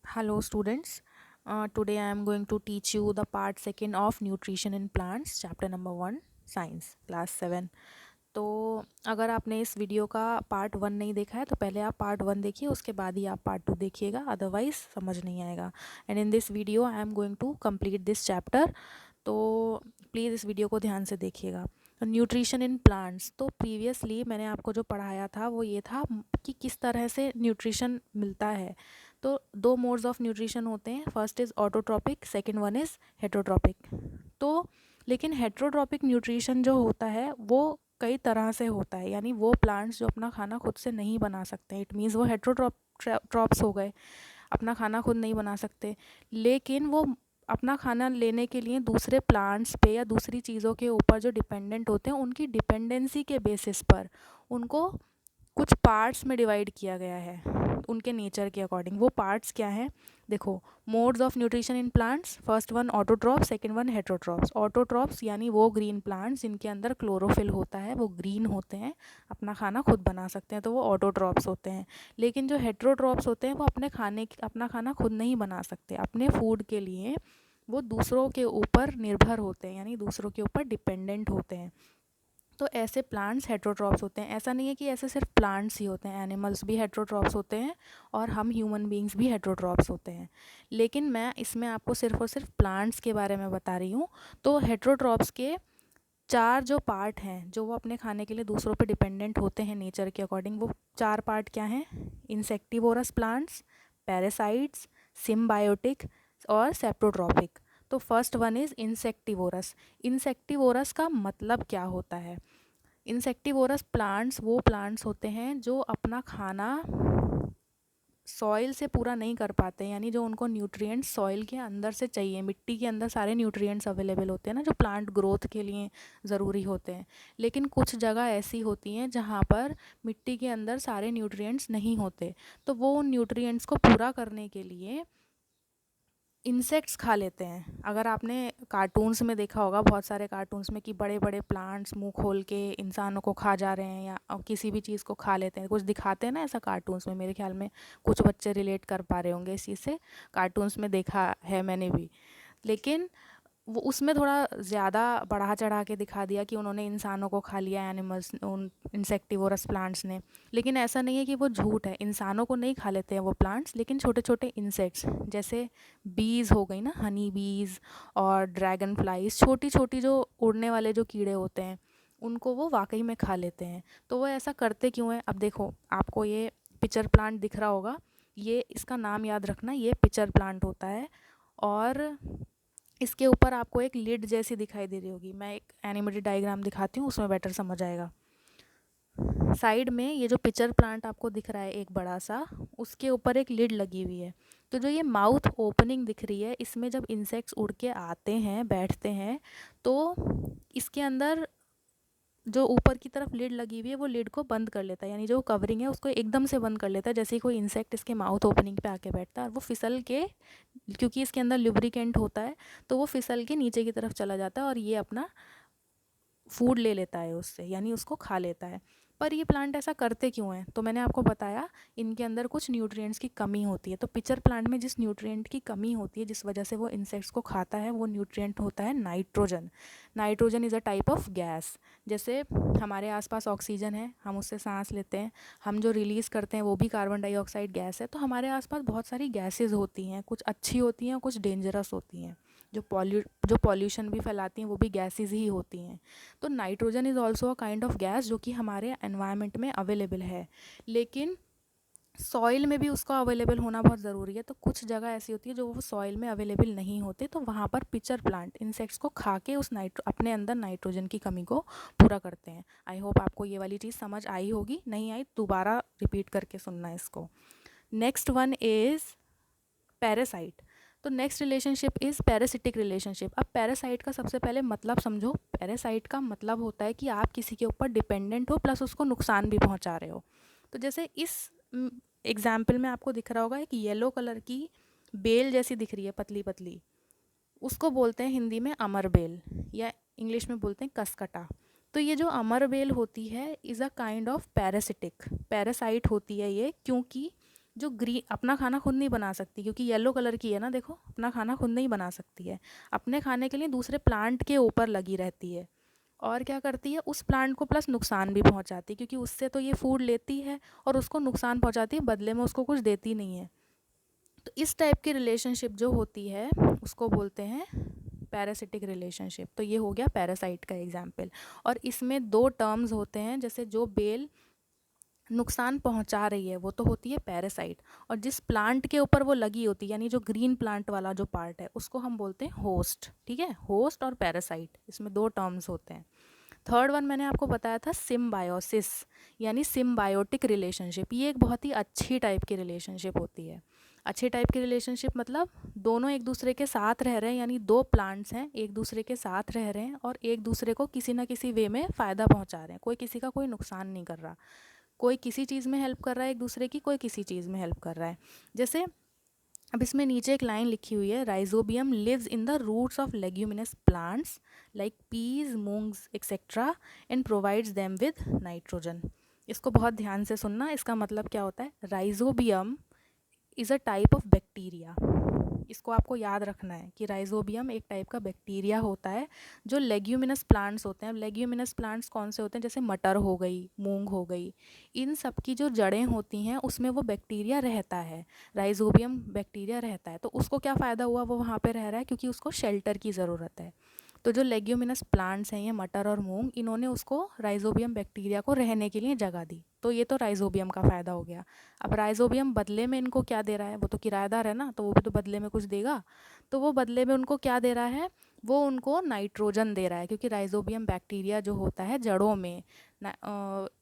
Hello students. Today I am going to teach you the part second of nutrition in plants, chapter number 1, science, class 7. तो अगर आपने इस video का part 1 नहीं देखा है तो पहले आप पार्ट 1 देखिए, उसके बाद ही आप पार्ट 2 देखिएगा, अदरवाइज समझ नहीं आएगा. And in this video I am going to complete this chapter. तो प्लीज़ इस वीडियो को ध्यान से देखिएगा. तो न्यूट्रिशन इन प्लांट्स, तो प्रीवियसली मैंने आपको जो पढ़ाया था वो ये था कि किस तरह से न्यूट्रिशन मिलता है. तो दो मोड्स ऑफ न्यूट्रिशन होते हैं, first is autotrophic, second one is heterotrophic. तो लेकिन हेटरोट्रॉपिक न्यूट्रिशन जो होता है वो कई तरह से होता है, यानी वो प्लांट्स जो अपना खाना खुद से नहीं बना सकते, इट मीन्स वो हेटरोट्रॉप्स हो गए, अपना खाना खुद नहीं बना सकते, लेकिन वो अपना खाना लेने के लिए दूसरे प्लांट्स पे या दूसरी चीज़ों के ऊपर जो डिपेंडेंट होते हैं उनकी डिपेंडेंसी के बेसिस पर उनको कुछ पार्ट्स में डिवाइड किया गया है उनके नेचर के अकॉर्डिंग. वो पार्ट्स क्या हैं? देखो, modes of nutrition in plants, first one autotrophs, second one heterotrophs. Autotrophs यानी वो ग्रीन प्लांट्स जिनके अंदर क्लोरोफिल होता है, वो ग्रीन होते हैं, अपना खाना खुद बना सकते हैं, तो वो ऑटोट्रॉप्स होते हैं. लेकिन जो हेटरोट्रॉप्स होते हैं वो अपना खाना खुद नहीं बना सकते, अपने फूड के लिए वो दूसरों के ऊपर निर्भर होते हैं, यानी दूसरों के ऊपर डिपेंडेंट होते हैं. तो ऐसे प्लांट्स हेटरोट्रॉप्स होते हैं. ऐसा नहीं है कि ऐसे सिर्फ प्लांट्स ही होते हैं, एनिमल्स भी हेटरोट्रॉप्स होते हैं और हम ह्यूमन बींग्स भी हेटरोट्रॉप्स होते हैं. लेकिन मैं इसमें आपको सिर्फ और सिर्फ प्लांट्स के बारे में बता रही हूँ. तो हेटरोट्रॉप्स के चार जो पार्ट हैं जो वो अपने खाने के लिए दूसरों पे डिपेंडेंट होते हैं नेचर के अकॉर्डिंग, वो चार पार्ट क्या हैं? इंसेक्टिवोरस प्लांट्स, पैरासाइट्स, सिम्बायोटिक और सेप्टोट्रॉपिक. तो first one is insectivorous. Insectivorous का मतलब क्या होता है? इंसेक्टिवोरस प्लांट्स वो प्लांट्स होते हैं जो अपना खाना सॉइल से पूरा नहीं कर पाते, यानी जो उनको न्यूट्रिएंट्स सॉइल के अंदर से चाहिए, मिट्टी के अंदर सारे न्यूट्रिएंट्स अवेलेबल होते हैं ना जो प्लांट ग्रोथ के लिए ज़रूरी होते हैं. लेकिन कुछ जगह ऐसी होती हैं जहाँ पर मिट्टी के अंदर सारे न्यूट्रिएंट्स नहीं होते, तो वो उन न्यूट्रिएंट्स को पूरा करने के लिए इंसेक्ट्स खा लेते हैं. अगर आपने कार्टून्स में देखा होगा, बहुत सारे कार्टून्स में, कि बड़े बड़े प्लांट्स मुंह खोल के इंसानों को खा जा रहे हैं या किसी भी चीज़ को खा लेते हैं, कुछ दिखाते हैं ना ऐसा कार्टून्स में. मेरे ख्याल में कुछ बच्चे रिलेट कर पा रहे होंगे इस चीज़ से, कार्टून्स में देखा है मैंने भी. लेकिन वो उसमें थोड़ा ज़्यादा बढ़ा चढ़ा के दिखा दिया कि उन्होंने इंसानों को खा लिया, एनिमल्स, उन इंसेक्टिवोरस प्लांट्स ने. लेकिन ऐसा नहीं है कि वो झूठ है, इंसानों को नहीं खा लेते हैं वो प्लांट्स, लेकिन छोटे छोटे इंसेक्ट्स जैसे बीज हो गई ना, हनी बीज और ड्रैगन फ्लाइज, छोटी छोटी जो उड़ने वाले जो कीड़े होते हैं, उनको वो वाकई में खा लेते हैं. तो वो ऐसा करते क्यों हैं? अब देखो, आपको ये पिचर प्लांट दिख रहा होगा, ये इसका नाम याद रखना, ये पिचर प्लांट होता है. और इसके ऊपर आपको एक लिड जैसी दिखाई दे रही होगी, मैं एक एनिमेटेड डायग्राम दिखाती हूँ, उसमें बेटर समझ आएगा. साइड में ये जो पिचर प्लांट आपको दिख रहा है एक बड़ा सा, उसके ऊपर एक लिड लगी हुई है. तो जो ये माउथ ओपनिंग दिख रही है, इसमें जब इंसेक्ट्स उड़ के आते हैं, बैठते हैं, तो इसके अंदर जो ऊपर की तरफ लिड लगी हुई है वो लिड को बंद कर लेता है, यानी जो कवरिंग है उसको एकदम से बंद कर लेता है, जैसे ही कोई इंसेक्ट इसके माउथ ओपनिंग पे आके बैठता है, और वो फिसल के, क्योंकि इसके अंदर लुब्रिकेंट होता है, तो वो फिसल के नीचे की तरफ चला जाता है और ये अपना फूड ले लेता है उससे, यानी उसको खा लेता है. पर ये प्लांट ऐसा करते क्यों हैं? तो मैंने आपको बताया, इनके अंदर कुछ न्यूट्रिएंट्स की कमी होती है. तो पिचर प्लांट में जिस न्यूट्रिएंट की कमी होती है, जिस वजह से वो इंसेक्ट्स को खाता है, वो न्यूट्रिएंट होता है nitrogen. Nitrogen is a type of gas. जैसे हमारे आसपास ऑक्सीजन है, हम उससे सांस लेते हैं, हम जो रिलीज़ करते हैं वो भी कार्बन डाइऑक्साइड गैस है. तो हमारे आसपास बहुत सारी गैसेज होती हैं, कुछ अच्छी होती हैं, कुछ डेंजरस होती हैं, जो पॉल्यूशन भी फैलाती हैं, वो भी गैसेज ही होती हैं. तो nitrogen is also a kind of gas जो कि हमारे एनवायरनमेंट में अवेलेबल है, लेकिन सॉइल में भी उसका अवेलेबल होना बहुत ज़रूरी है. तो कुछ जगह ऐसी होती है जो वो सॉइल में अवेलेबल नहीं होते, तो वहाँ पर पिचर प्लांट इंसेक्ट्स को खा के उस अपने अंदर नाइट्रोजन की कमी को पूरा करते हैं. आई होप आपको ये वाली चीज़ समझ आई होगी, नहीं आई दोबारा रिपीट करके सुनना इसको. Next one is parasite. तो next relationship is parasitic relationship. अब पैरासाइट का सबसे पहले मतलब समझो. पैरासाइट का मतलब होता है कि आप किसी के ऊपर डिपेंडेंट हो प्लस उसको नुकसान भी पहुंचा रहे हो. तो जैसे इस एग्जाम्पल में आपको दिख रहा होगा एक येलो कलर की बेल जैसी दिख रही है, पतली पतली, उसको बोलते हैं हिंदी में अमर बेल, या इंग्लिश में बोलते हैं कसकटा. तो ये जो अमर बेल होती है is a kind of parasitic parasite होती है ये, क्योंकि जो ग्रीन अपना खाना खुद नहीं बना सकती, क्योंकि येलो कलर की है ना, देखो अपना खाना खुद नहीं बना सकती है, अपने खाने के लिए दूसरे प्लांट के ऊपर लगी रहती है। और क्या करती है, उस प्लांट को प्लस नुकसान भी पहुंचाती है, क्योंकि उससे तो ये फूड लेती है और उसको नुकसान पहुंचाती है, बदले में उसको कुछ देती नहीं है। तो इस टाइप की रिलेशनशिप जो होती है उसको बोलते हैं पैरासिटिक रिलेशनशिप। तो ये हो गया पैरासाइट का एग्जाम्पल। और इसमें दो टर्म्स होते हैं, जैसे जो बेल नुकसान पहुंचा रही है वो तो होती है पैरासाइट, और जिस प्लांट के ऊपर वो लगी होती है यानी जो ग्रीन प्लांट वाला जो पार्ट है उसको हम बोलते हैं होस्ट। ठीक है, होस्ट और पैरासाइट, इसमें दो टर्म्स होते हैं। थर्ड वन मैंने आपको बताया था सिम्बायोसिस, यानी सिम्बायोटिक रिलेशनशिप। ये एक बहुत ही अच्छी टाइप की रिलेशनशिप होती है। अच्छी टाइप की रिलेशनशिप मतलब दोनों एक दूसरे के साथ रह रहे हैं, यानी दो प्लांट्स हैं एक दूसरे के साथ रह रहे हैं और एक दूसरे को किसी ना किसी वे में फ़ायदा पहुंचा रहे हैं, कोई किसी का कोई नुकसान नहीं कर रहा, कोई किसी चीज़ में हेल्प कर रहा है एक दूसरे की, कोई किसी चीज़ में हेल्प कर रहा है। जैसे अब इसमें नीचे एक लाइन लिखी हुई है, rhizobium lives in the roots of leguminous plants like peas moongs etcetera and provides them with nitrogen. इसको बहुत ध्यान से सुनना, इसका मतलब क्या होता है, rhizobium is a type of bacteria. इसको आपको याद रखना है कि राइजोबियम एक टाइप का बैक्टीरिया होता है जो लेग्यूमिनस प्लांट्स होते हैं। अब लेग्यूमिनस प्लांट्स कौन से होते हैं, जैसे मटर हो गई, मूंग हो गई, इन सब की जो जड़ें होती हैं उसमें वो बैक्टीरिया रहता है, राइजोबियम बैक्टीरिया रहता है। तो उसको क्या फ़ायदा हुआ, वो वहाँ पे रह रहा है क्योंकि उसको शेल्टर की ज़रूरत है। तो जो लेग्यूमिनस प्लांट्स हैं ये मटर और मूंग, इन्होंने उसको राइजोबियम बैक्टीरिया को रहने के लिए जगह दी, तो ये तो राइजोबियम का फ़ायदा हो गया। अब राइजोबियम बदले में इनको क्या दे रहा है, वो तो किराएदार है ना, तो वो भी तो बदले में कुछ देगा। तो वो बदले में उनको क्या दे रहा है, वो उनको नाइट्रोजन दे रहा है, क्योंकि राइजोबियम बैक्टीरिया जो होता है जड़ों में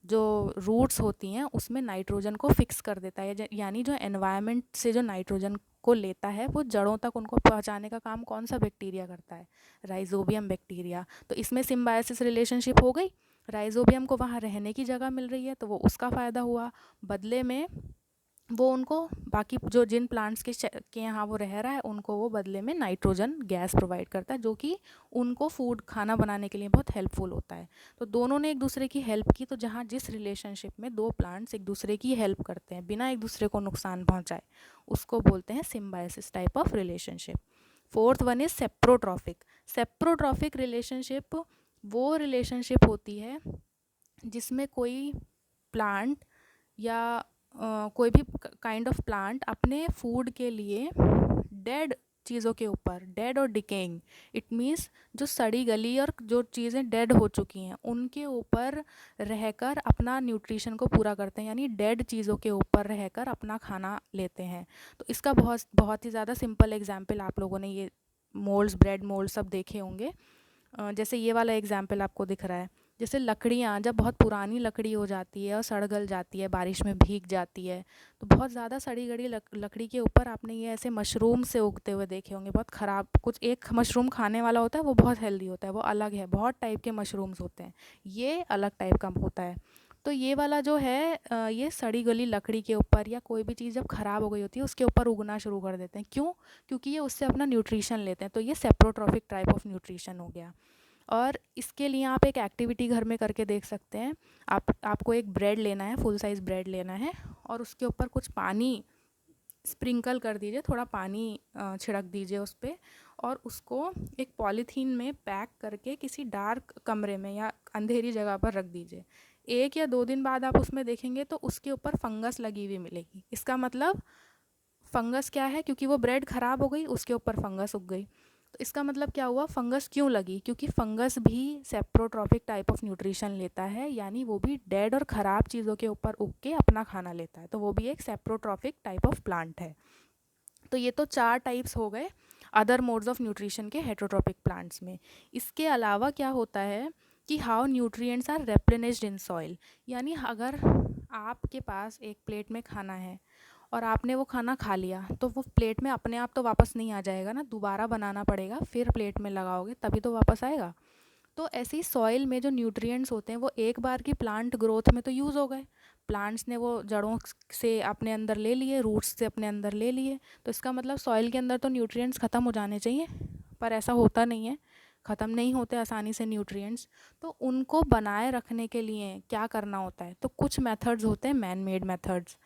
जो रूट्स होती हैं उसमें नाइट्रोजन को फिक्स कर देता है, यानी जो एनवायरनमेंट से जो नाइट्रोजन को लेता है वो जड़ों तक उनको पहुंचाने का काम कौन सा बैक्टीरिया करता है, राइजोबियम बैक्टीरिया। तो इसमें सिम्बायोसिस रिलेशनशिप हो गई, राइजोबियम को वहाँ रहने की जगह मिल रही है तो वो उसका फ़ायदा हुआ, बदले में वो उनको बाकी जो जिन प्लांट्स के यहाँ वो रह रहा है उनको वो बदले में नाइट्रोजन गैस प्रोवाइड करता है, जो कि उनको फूड खाना बनाने के लिए बहुत हेल्पफुल होता है। तो दोनों ने एक दूसरे की हेल्प की, तो जहाँ जिस रिलेशनशिप में दो प्लांट्स एक दूसरे की हेल्प करते हैं बिना एक दूसरे को नुकसान पहुँचाए, उसको बोलते हैं symbiosis type of relationship. Fourth one is saprotrophic. Saprotrophic relationship वो रिलेशनशिप होती है जिसमें कोई प्लांट या कोई भी काइंड ऑफ प्लांट अपने फूड के लिए डेड चीज़ों के ऊपर, डेड और डिकेइंग, इट मीन्स जो सड़ी गली और जो चीज़ें डेड हो चुकी हैं उनके ऊपर रहकर अपना न्यूट्रिशन को पूरा करते हैं, यानी डेड चीज़ों के ऊपर रहकर अपना खाना लेते हैं। तो इसका बहुत बहुत ही ज़्यादा सिंपल एग्जाम्पल आप लोगों ने ये मोल्ड्स, ब्रेड मोल्ड सब देखे होंगे। जैसे ये वाला एग्जाम्पल आपको दिख रहा है, जैसे लकड़ियाँ जब बहुत पुरानी लकड़ी हो जाती है और सड़ गल जाती है, बारिश में भीग जाती है, तो बहुत ज़्यादा सड़ी गली लकड़ी के ऊपर आपने ये ऐसे मशरूम से उगते हुए देखे होंगे, बहुत ख़राब। कुछ एक मशरूम खाने वाला होता है वो बहुत हेल्दी होता है, वो अलग है, बहुत टाइप के मशरूम्स होते हैं, ये अलग टाइप का होता है। तो ये वाला जो है ये सड़ी गली लकड़ी के ऊपर या कोई भी चीज़ जब ख़राब हो गई होती है उसके ऊपर उगना शुरू कर देते हैं। क्यों? क्योंकि ये उससे अपना न्यूट्रिशन लेते हैं। तो ये सेप्रोट्रॉफिक टाइप ऑफ न्यूट्रिशन हो गया। और इसके लिए आप एक एक्टिविटी घर में करके देख सकते हैं। आपको एक ब्रेड लेना है, फुल साइज़ ब्रेड लेना है और उसके ऊपर कुछ पानी स्प्रिंकल कर दीजिए, थोड़ा पानी छिड़क दीजिए उस पर, और उसको एक पॉलीथीन में पैक करके किसी डार्क कमरे में या अंधेरी जगह पर रख दीजिए। 1 या 2 दिन बाद आप उसमें देखेंगे तो उसके ऊपर फंगस लगी हुई मिलेगी। इसका मतलब फंगस क्या है, क्योंकि वो ब्रेड ख़राब हो गई उसके ऊपर फंगस उग गई। तो इसका मतलब क्या हुआ, फंगस क्यों लगी, क्योंकि फंगस भी सेप्रोट्रॉफिक टाइप ऑफ न्यूट्रिशन लेता है, यानी वो भी डेड और ख़राब चीज़ों के ऊपर उग के अपना खाना लेता है, तो वो भी एक सेप्रोट्रॉफिक टाइप ऑफ प्लांट है। तो ये तो 4 टाइप्स हो गए अदर मोड्स ऑफ न्यूट्रिशन के हेटेरोट्रॉपिक प्लांट्स में। इसके अलावा क्या होता है कि how nutrients are replenished in soil, यानी अगर आपके पास एक प्लेट में खाना है और आपने वो खाना खा लिया तो वो प्लेट में अपने आप तो वापस नहीं आ जाएगा ना, दोबारा बनाना पड़ेगा, फिर प्लेट में लगाओगे तभी तो वापस आएगा। तो ऐसे ही सॉइल में जो न्यूट्रिएंट्स होते हैं वो एक बार की प्लांट ग्रोथ में तो यूज़ हो गए, प्लांट्स ने वो जड़ों से अपने अंदर ले लिए, रूट्स से अपने अंदर ले लिए, तो इसका मतलब सॉइल के अंदर तो न्यूट्रिएंट्स ख़त्म हो जाने चाहिए, पर ऐसा होता नहीं है, ख़त्म नहीं होते आसानी से न्यूट्रिएंट्स। तो उनको बनाए रखने के लिए क्या करना होता है, तो कुछ मेथड्स होते हैं मैन मेड मेथड्स,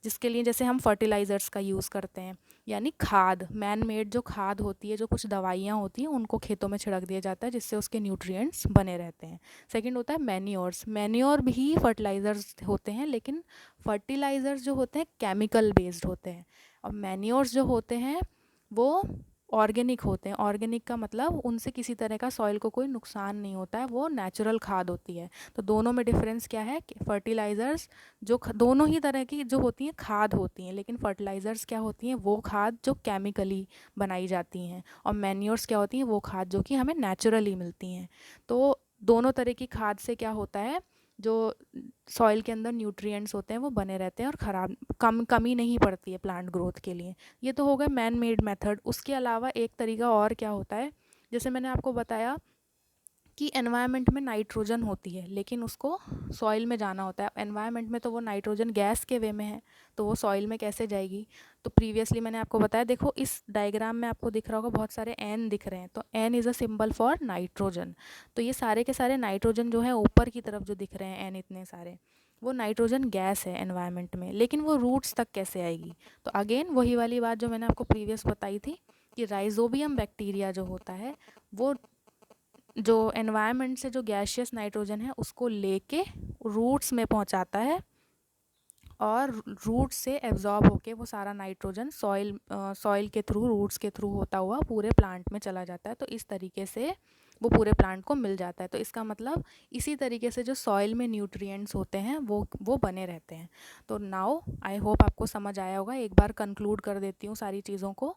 जिसके लिए जैसे हम फर्टिलाइज़र्स का यूज़ करते हैं, यानी खाद, मैन मेड जो खाद होती है, जो कुछ दवाइयाँ होती हैं, उनको खेतों में छिड़क दिया जाता है जिससे उसके न्यूट्रिएंट्स बने रहते हैं। सेकंड होता है मैन्योर्स। मैन्योर भी फर्टिलाइज़र्स होते हैं, लेकिन फर्टिलाइज़र्स जो होते हैं केमिकल बेस्ड होते हैं, और मैन्योर्स जो होते हैं वो ऑर्गेनिक होते हैं। ऑर्गेनिक का मतलब उनसे किसी तरह का सॉइल को कोई नुकसान नहीं होता है, वो नेचुरल खाद होती है। तो दोनों में डिफरेंस क्या है कि फर्टिलाइज़र्स जो दोनों ही तरह की जो होती हैं खाद होती हैं, लेकिन फर्टिलाइज़र्स क्या होती हैं, वो खाद जो केमिकली बनाई जाती हैं, और मैन्योर्स क्या होती हैं, वो खाद जो कि हमें नेचुरली मिलती हैं। तो दोनों तरह की खाद से क्या होता है, जो सॉइल के अंदर न्यूट्रिएंट्स होते हैं वो बने रहते हैं और कमी नहीं पड़ती है प्लांट ग्रोथ के लिए। ये तो हो गया मैन मेड मेथड। उसके अलावा एक तरीका और क्या होता है, जैसे मैंने आपको बताया कि एनवायरनमेंट में नाइट्रोजन होती है, लेकिन उसको सॉइल में जाना होता है। एनवायरनमेंट में तो वो नाइट्रोजन गैस के वे में है, तो वो सॉइल में कैसे जाएगी। तो प्रीवियसली मैंने आपको बताया, देखो इस डायग्राम में आपको दिख रहा होगा बहुत सारे एन दिख रहे हैं, तो N is a symbol for nitrogen. तो ये सारे के सारे नाइट्रोजन जो है ऊपर की तरफ जो दिख रहे हैं एन इतने सारे, वो नाइट्रोजन गैस है एनवायरनमेंट में, लेकिन वो रूट्स तक कैसे आएगी। तो अगेन वही वाली बात जो मैंने आपको प्रीवियस बताई थी कि राइजोबियम बैक्टीरिया जो होता है वो जो एनवायरनमेंट से जो गैशियस नाइट्रोजन है उसको लेके रूट्स में पहुंचाता है, और रूट से एब्जॉर्ब होके वो सारा नाइट्रोजन सॉइल के थ्रू, रूट्स के थ्रू होता हुआ पूरे प्लांट में चला जाता है। तो इस तरीके से वो पूरे प्लांट को मिल जाता है। तो इसका मतलब इसी तरीके से जो सॉइल में न्यूट्रिएंट्स होते हैं वो बने रहते हैं। तो नाउ आई होप आपको समझ आया होगा। एक बार कंक्लूड कर देती हूँ सारी चीज़ों को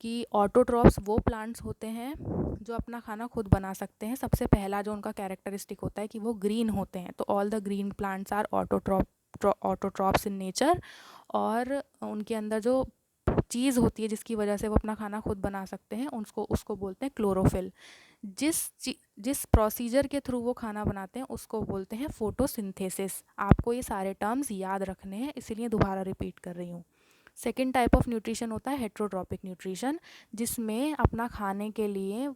कि ऑटोट्रॉफ्स वो प्लांट्स होते हैं जो अपना खाना खुद बना सकते हैं। सबसे पहला जो उनका कैरेक्टरिस्टिक होता है कि वो ग्रीन होते हैं। तो all the green plants are autotrophs in nature, और उनके अंदर जो चीज़ होती है जिसकी वजह से वो अपना खाना खुद बना सकते हैं उसको बोलते हैं क्लोरोफिल। जिस प्रोसीजर के थ्रू वो खाना बनाते हैं उसको बोलते हैं फोटोसिंथेसिस। आपको ये सारे टर्म्स याद रखने हैं, इसीलिए दोबारा रिपीट कर रही हूँ। सेकेंड टाइप ऑफ न्यूट्रिशन होता है हेट्रोट्रॉपिक न्यूट्रिशन, जिसमें अपना खाने के लिए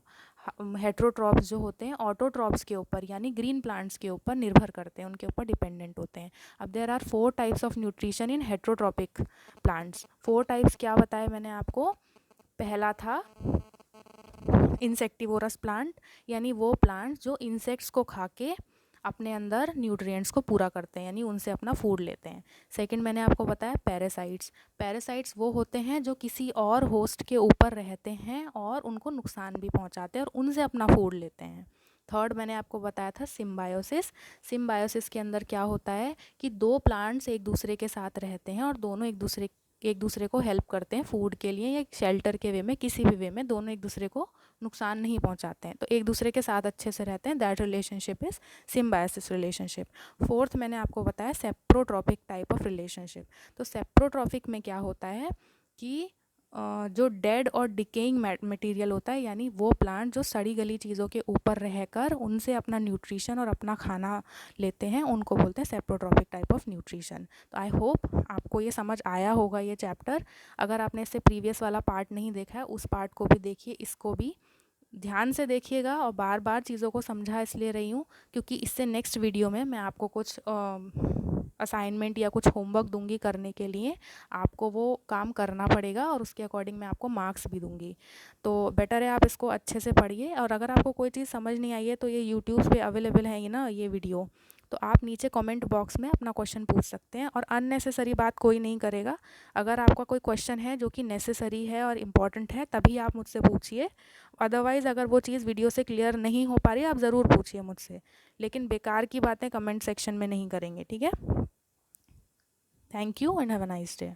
हेट्रोट्रॉप्स जो होते हैं ऑटोट्रॉप्स के ऊपर यानी ग्रीन प्लांट्स के ऊपर निर्भर करते हैं, उनके ऊपर डिपेंडेंट होते हैं। अब there are 4 types of nutrition in heterotrophic plants. 4 types क्या बताए मैंने आपको। पहला था इंसेक्टिवोरस प्लांट, यानी वो प्लांट्स जो इंसेक्ट्स को खा के अपने अंदर न्यूट्रिएंट्स को पूरा करते हैं, यानी उनसे अपना फूड लेते हैं। सेकंड मैंने आपको बताया पैरासाइट्स। पैरासाइट्स वो होते हैं जो किसी और होस्ट के ऊपर रहते हैं और उनको नुकसान भी पहुंचाते हैं और उनसे अपना फूड लेते हैं। थर्ड मैंने आपको बताया था सिम्बायोसिस। सिम्बायोसिस के अंदर क्या होता है कि 2 प्लांट्स एक दूसरे के साथ रहते हैं और दोनों एक दूसरे को हेल्प करते हैं फूड के लिए या शेल्टर के वे में, किसी भी वे में दोनों एक दूसरे को नुकसान नहीं पहुंचाते हैं, तो एक दूसरे के साथ अच्छे से रहते हैं। That relationship is symbiosis relationship. Fourth मैंने आपको बताया सेप्रोट्रॉपिक टाइप ऑफ रिलेशनशिप। तो सेप्रोट्रॉपिक में क्या होता है कि जो डेड और डिकेइंग मटेरियल होता है, यानी वो प्लांट जो सड़ी गली चीज़ों के ऊपर रहकर उनसे अपना न्यूट्रिशन और अपना खाना लेते हैं, उनको बोलते हैं सेप्रोट्रॉपिक टाइप ऑफ न्यूट्रिशन। तो आई होप आपको ये समझ आया होगा ये चैप्टर। अगर आपने इससे प्रीवियस वाला पार्ट नहीं देखा है, उस पार्ट को भी देखिए, इसको भी ध्यान से देखिएगा। और बार बार चीज़ों को समझा इसलिए रही हूँ क्योंकि इससे नेक्स्ट वीडियो में मैं आपको कुछ असाइनमेंट या कुछ होमवर्क दूंगी करने के लिए, आपको वो काम करना पड़ेगा और उसके अकॉर्डिंग मैं आपको मार्क्स भी दूंगी। तो बेटर है आप इसको अच्छे से पढ़िए। और अगर आपको कोई चीज़ समझ नहीं आई है तो ये यूट्यूब पे अवेलेबल है ना ये वीडियो, तो आप नीचे कमेंट बॉक्स में अपना क्वेश्चन पूछ सकते हैं। और अननेसेसरी बात कोई नहीं करेगा। अगर आपका कोई क्वेश्चन है जो कि नेसेसरी है और इम्पॉर्टेंट है तभी आप मुझसे पूछिए। अदरवाइज़ अगर वो चीज़ वीडियो से क्लियर नहीं हो पा रही आप ज़रूर पूछिए मुझसे, लेकिन बेकार की बातें कमेंट सेक्शन में नहीं करेंगे, ठीक है। Thank you and have a nice day.